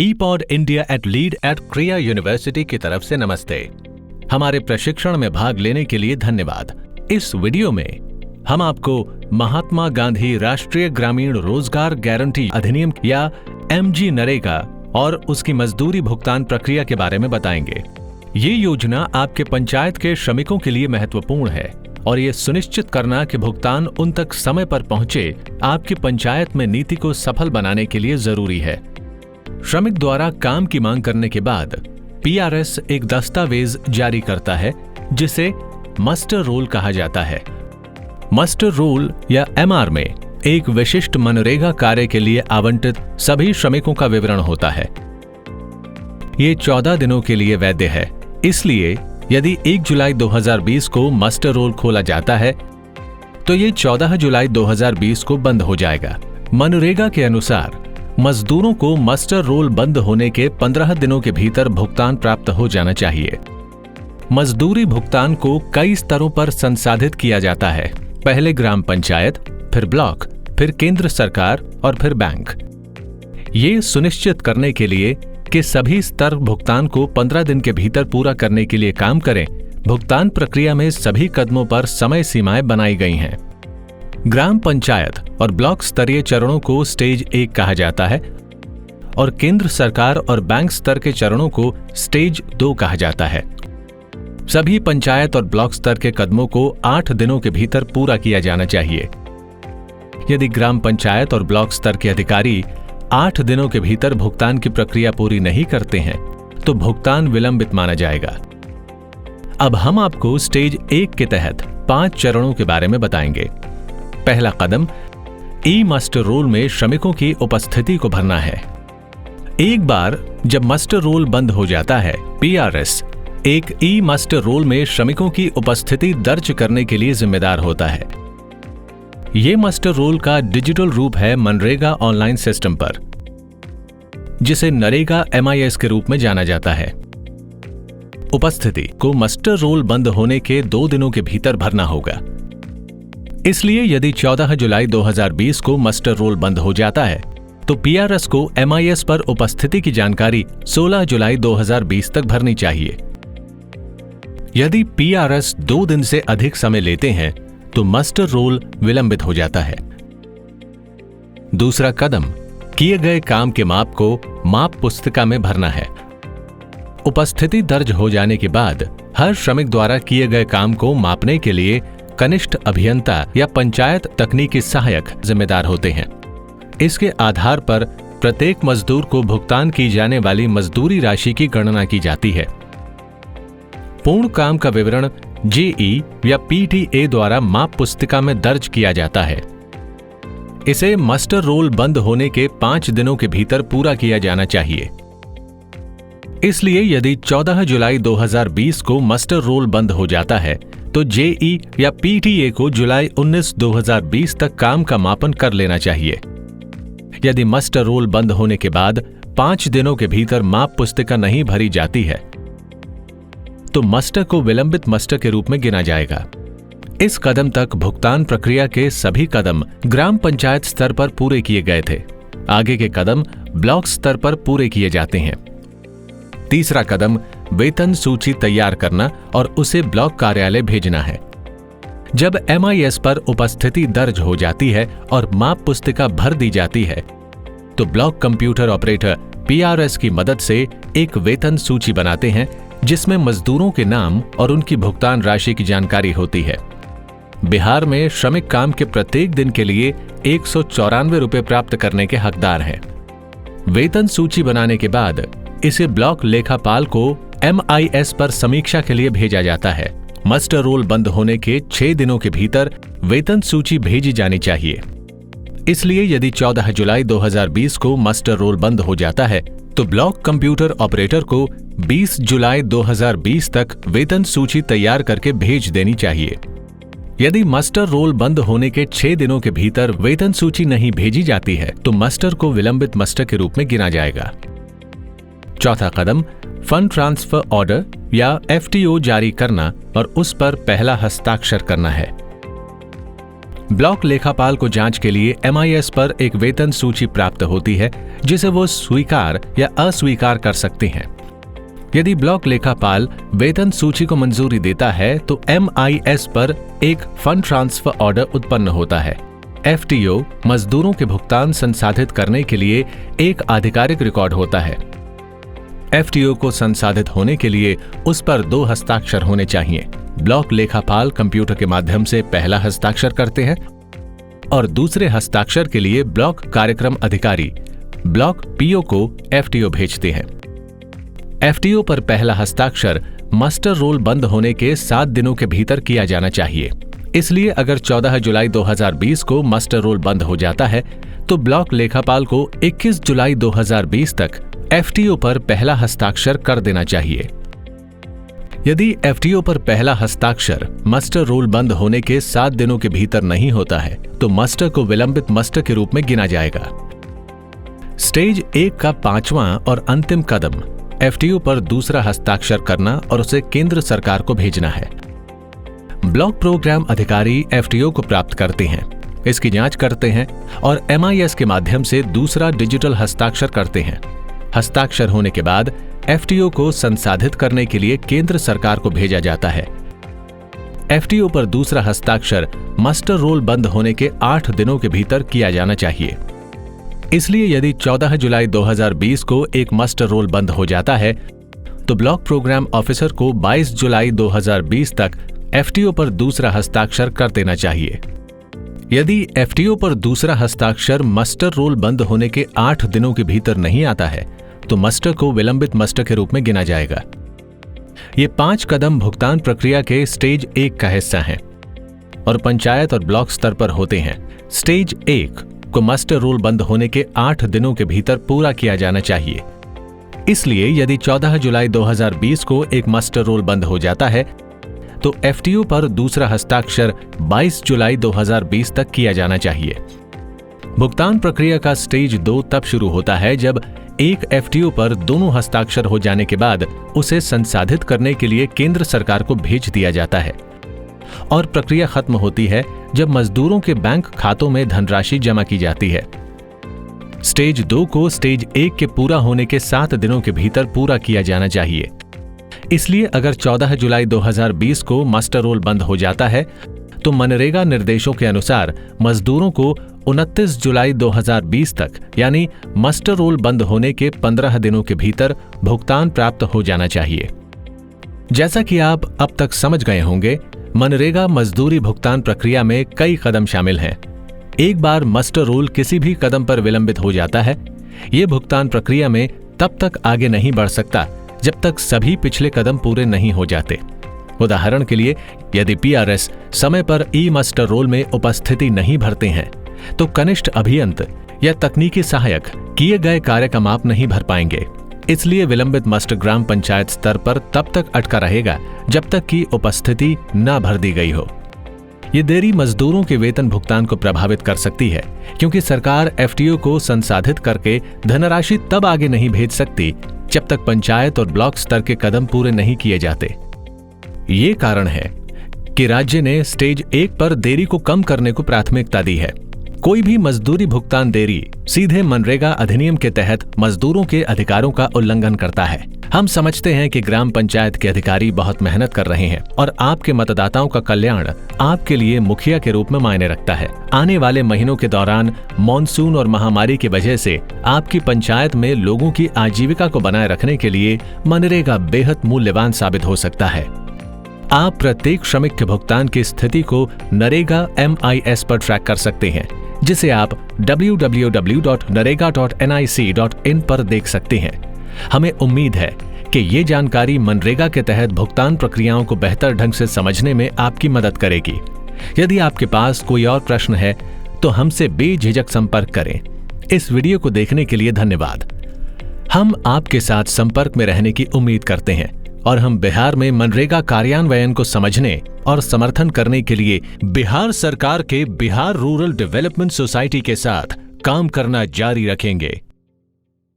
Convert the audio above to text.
ईपॉड India at lid at क्रिया university की तरफ से नमस्ते। हमारे प्रशिक्षण में भाग लेने के लिए धन्यवाद। इस वीडियो में हम आपको महात्मा गांधी राष्ट्रीय ग्रामीण रोजगार गारंटी अधिनियम या एमजी नरेगा और उसकी मजदूरी भुगतान प्रक्रिया के बारे में बताएंगे। ये योजना आपके पंचायत के श्रमिकों के लिए महत्वपूर्ण है और ये सुनिश्चित करना कि भुगतान उन तक समय पर पहुंचे आपकी पंचायत में नीति को सफल बनाने के लिए जरूरी है। श्रमिक द्वारा काम की मांग करने के बाद पीआरएस एक दस्तावेज जारी करता है जिसे मस्टर रोल कहा जाता है। मस्टर रोल या एमआर में एक विशिष्ट मनरेगा कार्य के लिए आवंटित सभी श्रमिकों का विवरण होता है। ये 14 दिनों के लिए वैध है, इसलिए यदि 1 जुलाई 2020 को मस्टर रोल खोला जाता है तो ये 14 जुलाई 2020 को बंद हो जाएगा। मनरेगा के अनुसार मजदूरों को मस्टर रोल बंद होने के 15 दिनों के भीतर भुगतान प्राप्त हो जाना चाहिए। मजदूरी भुगतान को कई स्तरों पर संसाधित किया जाता है, पहले ग्राम पंचायत, फिर ब्लॉक, फिर केंद्र सरकार और फिर बैंक। ये सुनिश्चित करने के लिए कि सभी स्तर भुगतान को 15 दिन के भीतर पूरा करने के लिए काम करें, भुगतान प्रक्रिया में सभी कदमों पर समय सीमाएं बनाई गई हैं। ग्राम पंचायत और ब्लॉक स्तरीय चरणों को स्टेज 1 कहा जाता है और केंद्र सरकार और बैंक स्तर के चरणों को स्टेज 2 कहा जाता है। सभी पंचायत और ब्लॉक स्तर के कदमों को 8 दिनों के भीतर पूरा किया जाना चाहिए। यदि ग्राम पंचायत और ब्लॉक स्तर के अधिकारी 8 दिनों के भीतर भुगतान की प्रक्रिया पूरी नहीं करते हैं तो भुगतान विलंबित माना जाएगा। अब हम आपको स्टेज 1 के तहत 5 चरणों के बारे में बताएंगे। पहला कदम ई मस्टर रोल में श्रमिकों की उपस्थिति को भरना है। एक बार जब मस्टर रोल बंद हो जाता है, पीआरएस एक ई मस्टर रोल में श्रमिकों की उपस्थिति दर्ज करने के लिए जिम्मेदार होता है। यह मस्टर रोल का डिजिटल रूप है मनरेगा ऑनलाइन सिस्टम पर, जिसे नरेगा MIS के रूप में जाना जाता है। उपस्थिति को मस्टर रोल बंद होने के 2 दिनों के भीतर भरना होगा। इसलिए यदि 14 जुलाई 2020 को मस्टर रोल बंद हो जाता है तो पीआरएस को MIS पर उपस्थिति की जानकारी 16 जुलाई 2020 तक भरनी चाहिए। यदि पीआरएस 2 दिन से अधिक समय लेते हैं तो मस्टर रोल विलंबित हो जाता है। दूसरा कदम किए गए काम के माप को माप पुस्तिका में भरना है। उपस्थिति दर्ज हो जाने के बाद हर श्रमिक द्वारा किए गए काम को मापने के लिए कनिष्ठ अभियंता या पंचायत तकनीकी सहायक जिम्मेदार होते हैं। इसके आधार पर प्रत्येक मजदूर को भुगतान की जाने वाली मजदूरी राशि की गणना की जाती है। पूर्ण काम का विवरण जेई या PTA द्वारा माप पुस्तिका में दर्ज किया जाता है। इसे मस्टर रोल बंद होने के 5 दिनों के भीतर पूरा किया जाना चाहिए। इसलिए यदि 14 जुलाई 2020 को मस्टर रोल बंद हो जाता है तो जेई या PTA को जुलाई 19, 2020 तक काम का मापन कर लेना चाहिए। यदि मस्टर रोल बंद होने के बाद 5 दिनों के भीतर माप पुस्तिका नहीं भरी जाती है तो मस्टर को विलंबित मस्टर के रूप में गिना जाएगा। इस कदम तक भुगतान प्रक्रिया के सभी कदम ग्राम पंचायत स्तर पर पूरे किए गए थे। आगे के कदम ब्लॉक स्तर पर पूरे किए जाते हैं। तीसरा कदम वेतन सूची तैयार करना और उसे ब्लॉक कार्यालय भेजना है। जब MIS पर उपस्थिति दर्ज हो जाती है और माप पुस्तिका भर दी जाती है तो ब्लॉक कंप्यूटर ऑपरेटर पीआरएस की मदद से एक वेतन सूची बनाते हैं जिसमें मजदूरों के नाम और उनकी भुगतान राशि की जानकारी होती है। बिहार में श्रमिक काम के प्रत्येक दिन के लिए 194 रुपये प्राप्त करने के हकदार हैं। वेतन सूची बनाने के बाद इसे ब्लॉक लेखापाल को MIS पर समीक्षा के लिए भेजा जाता है। मस्टर रोल बंद होने के 6 दिनों के भीतर वेतन सूची भेजी जानी चाहिए। इसलिए यदि 14 जुलाई 2020 को मस्टर रोल बंद हो जाता है तो ब्लॉक कंप्यूटर ऑपरेटर को 20 जुलाई 2020 तक वेतन सूची तैयार करके भेज देनी चाहिए। यदि मस्टर रोल बंद होने के 6 दिनों के भीतर वेतन सूची नहीं भेजी जाती है तो मस्टर को विलंबित मस्टर के रूप में गिना जाएगा। चौथा कदम फंड ट्रांसफर ऑर्डर या FTO जारी करना और उस पर पहला हस्ताक्षर करना है। ब्लॉक लेखापाल को जांच के लिए MIS पर एक वेतन सूची प्राप्त होती है जिसे वो स्वीकार या अस्वीकार कर सकते हैं। यदि ब्लॉक लेखापाल वेतन सूची को मंजूरी देता है तो MIS पर एक फंड ट्रांसफर ऑर्डर उत्पन्न होता है। FTO मजदूरों के भुगतान संसाधित करने के लिए एक आधिकारिक रिकॉर्ड होता है। FTO को संसाधित होने के लिए उस पर 2 हस्ताक्षर होने चाहिए। ब्लॉक लेखापाल कंप्यूटर के माध्यम से पहला हस्ताक्षर करते हैं और दूसरे हस्ताक्षर के लिए ब्लॉक कार्यक्रम अधिकारी ब्लॉक PO को FTO भेजते हैं। FTO पर पहला हस्ताक्षर मस्टर रोल बंद होने के 7 दिनों के भीतर किया जाना चाहिए। इसलिए अगर 14 जुलाई 2020 को मस्टर रोल बंद हो जाता है तो ब्लॉक लेखापाल को 21 जुलाई 2020 तक FTO पर पहला हस्ताक्षर कर देना चाहिए। यदि FTO पर पहला हस्ताक्षर मस्टर रोल बंद होने के 7 दिनों के भीतर नहीं होता है तो मस्टर को विलंबित मस्टर के रूप में गिना जाएगा। स्टेज 1 का 5वां और अंतिम कदम FTO पर दूसरा हस्ताक्षर करना और उसे केंद्र सरकार को भेजना है। ब्लॉक प्रोग्राम अधिकारी FTO को प्राप्त करते हैं, इसकी जांच करते हैं और MIS के माध्यम से दूसरा डिजिटल हस्ताक्षर करते हैं। हस्ताक्षर होने के बाद FTO को संसाधित करने के लिए केंद्र सरकार को भेजा जाता है। FTO पर दूसरा हस्ताक्षर मस्टर रोल बंद होने के 8 दिनों के भीतर किया जाना चाहिए। इसलिए यदि 14 जुलाई 2020 को एक मस्टर रोल बंद हो जाता है तो ब्लॉक प्रोग्राम ऑफिसर को 22 जुलाई 2020 तक FTO पर दूसरा हस्ताक्षर कर देना चाहिए। यदि FTO पर दूसरा हस्ताक्षर मस्टर रोल बंद होने के 8 दिनों के भीतर नहीं आता है तो मस्टर को विलंबित मस्टर के रूप में गिना जाएगा। ये 5 कदम भुगतान प्रक्रिया के स्टेज 1 का हिस्सा हैं और पंचायत और ब्लॉक स्तर पर होते हैं। स्टेज 1 को मस्टर रोल बंद होने के 8 दिनों के भीतर पूरा किया जाना चाहिए। इसलिए यदि 14 जुलाई 2020 को एक मस्टर रोल बंद हो जाता है तो FTO पर दूसरा हस्ताक्षर 22 जुलाई 2020 तक किया जाना चाहिए। भुगतान प्रक्रिया का स्टेज 2 तब शुरू होता है जब एक FTO पर दोनों हस्ताक्षर हो जाने के बाद उसे संसाधित करने के लिए केंद्र सरकार को भेज दिया जाता है और प्रक्रिया खत्म होती है जब मजदूरों के बैंक खातों में धनराशि जमा की जाती है। स्टेज 2 को स्टेज 1 के पूरा होने के 7 दिनों के भीतर पूरा किया जाना चाहिए। इसलिए अगर 14 जुलाई 2020 को मस्टर रोल बंद हो जाता है तो मनरेगा निर्देशों के अनुसार मजदूरों को 29 जुलाई 2020 तक यानी मस्टर रोल बंद होने के 15 दिनों के भीतर भुगतान प्राप्त हो जाना चाहिए। जैसा कि आप अब तक समझ गए होंगे, मनरेगा मजदूरी भुगतान प्रक्रिया में कई कदम शामिल हैं। एक बार मस्टर रोल किसी भी कदम पर विलंबित हो जाता है, ये भुगतान प्रक्रिया में तब तक आगे नहीं बढ़ सकता जब तक सभी पिछले कदम पूरे नहीं हो जाते। उदाहरण के लिए, यदि PRS समय पर ई-मस्टर रोल में उपस्थिति नहीं भरते हैं तो कनिष्ठ अभियंत या तकनीकी सहायक किए गए कार्य का माप नहीं भर पाएंगे। इसलिए विलंबित मस्टर ग्राम पंचायत स्तर पर तब तक अटका रहेगा जब तक कि उपस्थिति न भर दी गई हो। ये देरी मजदूरों के वेतन भुगतान को प्रभावित कर सकती है क्योंकि सरकार FTO को संसाधित करके धनराशि तब आगे नहीं भेज सकती जब तक पंचायत और ब्लॉक स्तर के कदम पूरे नहीं किए जाते। ये कारण है कि राज्य ने स्टेज 1 पर देरी को कम करने को प्राथमिकता दी है। कोई भी मजदूरी भुगतान देरी सीधे मनरेगा अधिनियम के तहत मजदूरों के अधिकारों का उल्लंघन करता है। हम समझते हैं कि ग्राम पंचायत के अधिकारी बहुत मेहनत कर रहे हैं और आपके मतदाताओं का कल्याण आपके लिए मुखिया के रूप में मायने रखता है। आने वाले महीनों के दौरान मॉनसून और महामारी की वजह से आपकी पंचायत में लोगों की आजीविका को बनाए रखने के लिए मनरेगा बेहद मूल्यवान साबित हो सकता है। आप प्रत्येक श्रमिक के भुगतान की स्थिति को नरेगा MIS पर ट्रैक कर सकते हैं, जिसे आप www.narega.nic.in पर देख सकते हैं। हमें उम्मीद है कि ये जानकारी मनरेगा के तहत भुगतान प्रक्रियाओं को बेहतर ढंग से समझने में आपकी मदद करेगी। यदि आपके पास कोई और प्रश्न है तो हमसे बेझिझक संपर्क करें। इस वीडियो को देखने के लिए धन्यवाद। हम आपके साथ संपर्क में रहने की उम्मीद करते हैं और हम बिहार में मनरेगा कार्यान्वयन को समझने और समर्थन करने के लिए बिहार सरकार के बिहार रूरल डेवलपमेंट सोसाइटी के साथ काम करना जारी रखेंगे।